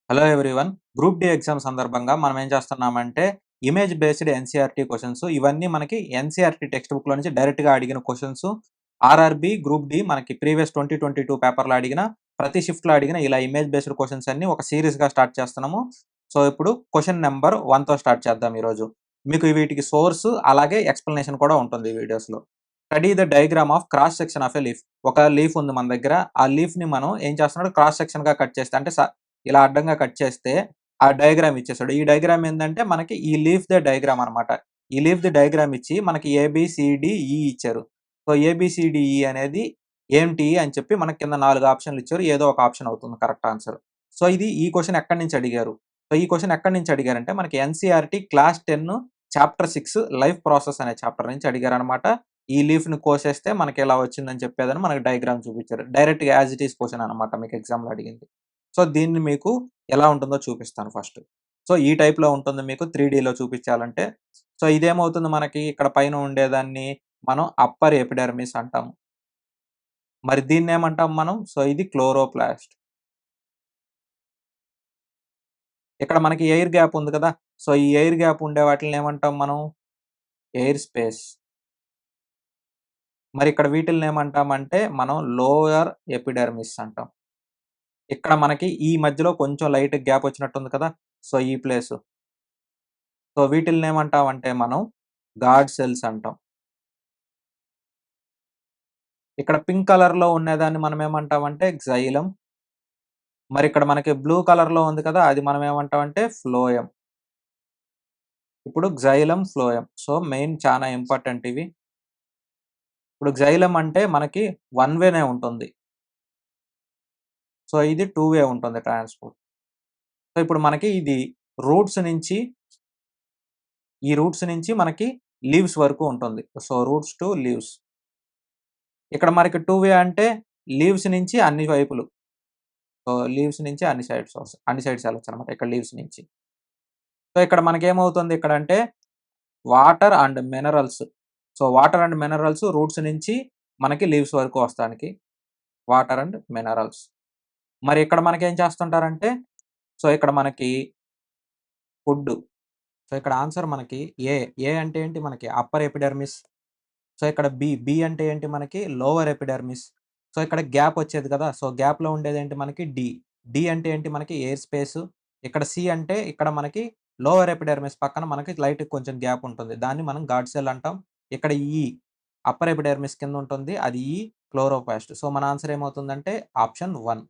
Hello everyone. Group D exam సందర్భంగా మనం ఏం చేస్తున్నామంటే, ఇమేజ్ బేస్డ్ ఎన్‌సీఈఆర్‌టీ క్వెషన్స్ ఇవన్నీ మనకి ఎన్‌సీఈఆర్‌టీ టెక్స్ట్ బుక్‌లో నుంచి డైరెక్ట్‌గా అడిగిన క్వెషన్స్. ఆర్ఆర్‌బీ, గ్రూప్ డి మనకి ప్రీవియస్ 2022 పేపర్‌లో అడిగిన, ప్రతి షిఫ్ట్‌లో అడిగిన ఇలా ఇమేజ్ బేస్డ్ క్వెషన్స్ అన్నీ ఒక సీరీస్‌గా స్టార్ట్ చేస్తున్నాము. సో, ఇప్పుడు క్వెషన్ నంబర్ 1తో స్టార్ట్ చేద్దాం ఈరోజు. మీకు వీటికి సోర్స్ అలాగే ఎక్స్‌ప్లనేషన్ కూడా ఉంటుంది ఈ వీడియోస్‌లో. Study the diagram of cross section of a leaf. ఒక లీఫ్ ఉంది మన దగ్గర. ఆ లీఫ్‌ని మనం ఏం చేస్తున్నాడు క్రాస్ సెక్షన్‌గా కట్ చేస్తే అంటే ఇలా అడ్డంగా కట్ చేస్తే ఆ డయాగ్రామ్ ఇచ్చేసాడు. ఈ డయాగ్రామ్ ఏందంటే మనకి ఈ లీఫ్‌దే డయాగ్రామ్ అనమాట. ఈ లీఫ్‌ది డయాగ్రామ్ ఇచ్చి మనకి ఏబీసీడీఈ ఇచ్చారు. సో, ఏబీసీడీఈ అనేది ఏంటి అని చెప్పి మనకి కింద 4 ఆప్షన్‌లు ఇచ్చారు. ఏదో ఒక ఆప్షన్ అవుతుంది కరెక్ట్ ఆన్సర్. సో, ఈ క్వెషన్ ఎక్కడి నుంచి అడిగారు? సో, ఈ క్వెషన్ ఎక్కడి నుంచి అడిగారంటే మనకి NCERT class 10 chapter 6 life process అనే చాప్టర్ నుంచి అడిగారనమాట. ఈ లీఫ్‌ని కోసేస్తే మనకి ఇలా వచ్చిందని చెప్పేదని మనకు డయాగ్రామ్ చూపించారు. డైరెక్ట్‌గా యాస్ ఇట్ ఈజ్ క్వెషన్ అనమాట మీకు ఎగ్జామ్‌లో అడిగింది. సో, దీన్ని మీకు ఎలా ఉంటుందో చూపిస్తాను ఫస్ట్. సో, ఈ టైప్‌లో ఉంటుంది మీకు 3డీలో చూపించాలంటే. సో, ఇదేమవుతుంది మనకి ఇక్కడ పైన ఉండేదాన్ని మనం అప్పర్ ఎపిడెర్మిస్ అంటాము. మరి దీన్నేమంటాం మనం? సో, ఇది క్లోరోప్లాస్ట్. ఇక్కడ మనకి ఎయిర్ గ్యాప్ ఉంది కదా! సో, ఈ ఎయిర్ గ్యాప్ ఉండే వాటిల్ని ఏమంటాం మనం? Air space. మరి ఇక్కడ వీటిల్ని ఏమంటామంటే మనం లోయర్ ఎపిడెర్మిస్ అంటాం. ఇక్కడ మనకి ఈ మధ్యలో కొంచెం లైట్ గ్యాప్ వచ్చినట్టుంది కదా! సో, ఈ ప్లేసు. సో, వీటిల్నేమంటామంటే మనం గార్డ్ సెల్స్ అంటాం. ఇక్కడ పింక్ కలర్‌లో ఉండేదాన్ని మనమేమంటామంటే క్సైలం. మరిక్కడ మనకి బ్లూ కలర్‌లో ఉంది కదా! అది మనమేమంటామంటే ఫ్లోయమ్. ఇప్పుడు క్సైలం, ఫ్లోయమ్. సో, మెయిన్ చానా ఇంపార్టెంట్ ఇవి. ఇప్పుడు క్సైలం అంటే మనకి వన్ వేనే ఉంటుంది. సో, ఇది టూ వే ఉంటుంది ట్రాన్స్‌పోర్ట్. సో, ఇప్పుడు మనకి ఇది రూట్స్ నుంచి ఈ రూట్స్ నుంచి మనకి లీవ్స్ వరకు ఉంటుంది. So, roots to leaves. ఇక్కడ మనకి టూ వే అంటే లీవ్స్ నుంచి అన్ని వైపులు. సో, లీవ్స్ నుంచి అన్ని సైడ్స్ ఎళ్ళొచ్చనమాట ఇక్కడ లీవ్స్ నుంచి. సో, ఇక్కడ మనకేమవుతుంది ఇక్కడంటే water and minerals. So, water and minerals roots నుంచి మనకి లీవ్స్ వరకు వస్తానికి వాటర్ అండ్ మినరల్స్. మరి ఇక్కడ మనకేం చేస్తుంటారంటే, సో, ఇక్కడ మనకి ఫుడ్డు. సో, ఇక్కడ ఆన్సర్ మనకి ఏ. ఏ అంటే ఏంటి మనకి అప్పర్ ఎపిడెర్మిస్. సో, ఇక్కడ బి అంటే ఏంటి మనకి లోవర్ ఎపిడెర్మిస్. సో, ఇక్కడ గ్యాప్ వచ్చేది కదా! సో, గ్యాప్‌లో ఉండేదేంటి మనకి డి. డి అంటే ఏంటి మనకి ఎయిర్ స్పేసు. ఇక్కడ సి అంటే ఇక్కడ మనకి లోవర్ ఎపిడెర్మిస్ పక్కన మనకి లైట్‌గా కొంచెం గ్యాప్ ఉంటుంది. దాన్ని మనం గార్డ్ సెల్ అంటాం. ఇక్కడ ఈ అప్పర్ ఎపిడెర్మిస్ కింద ఉంటుంది. అది క్లోరోప్లాస్ట్. సో, మన ఆన్సర్ ఏమవుతుందంటే ఆప్షన్ 1.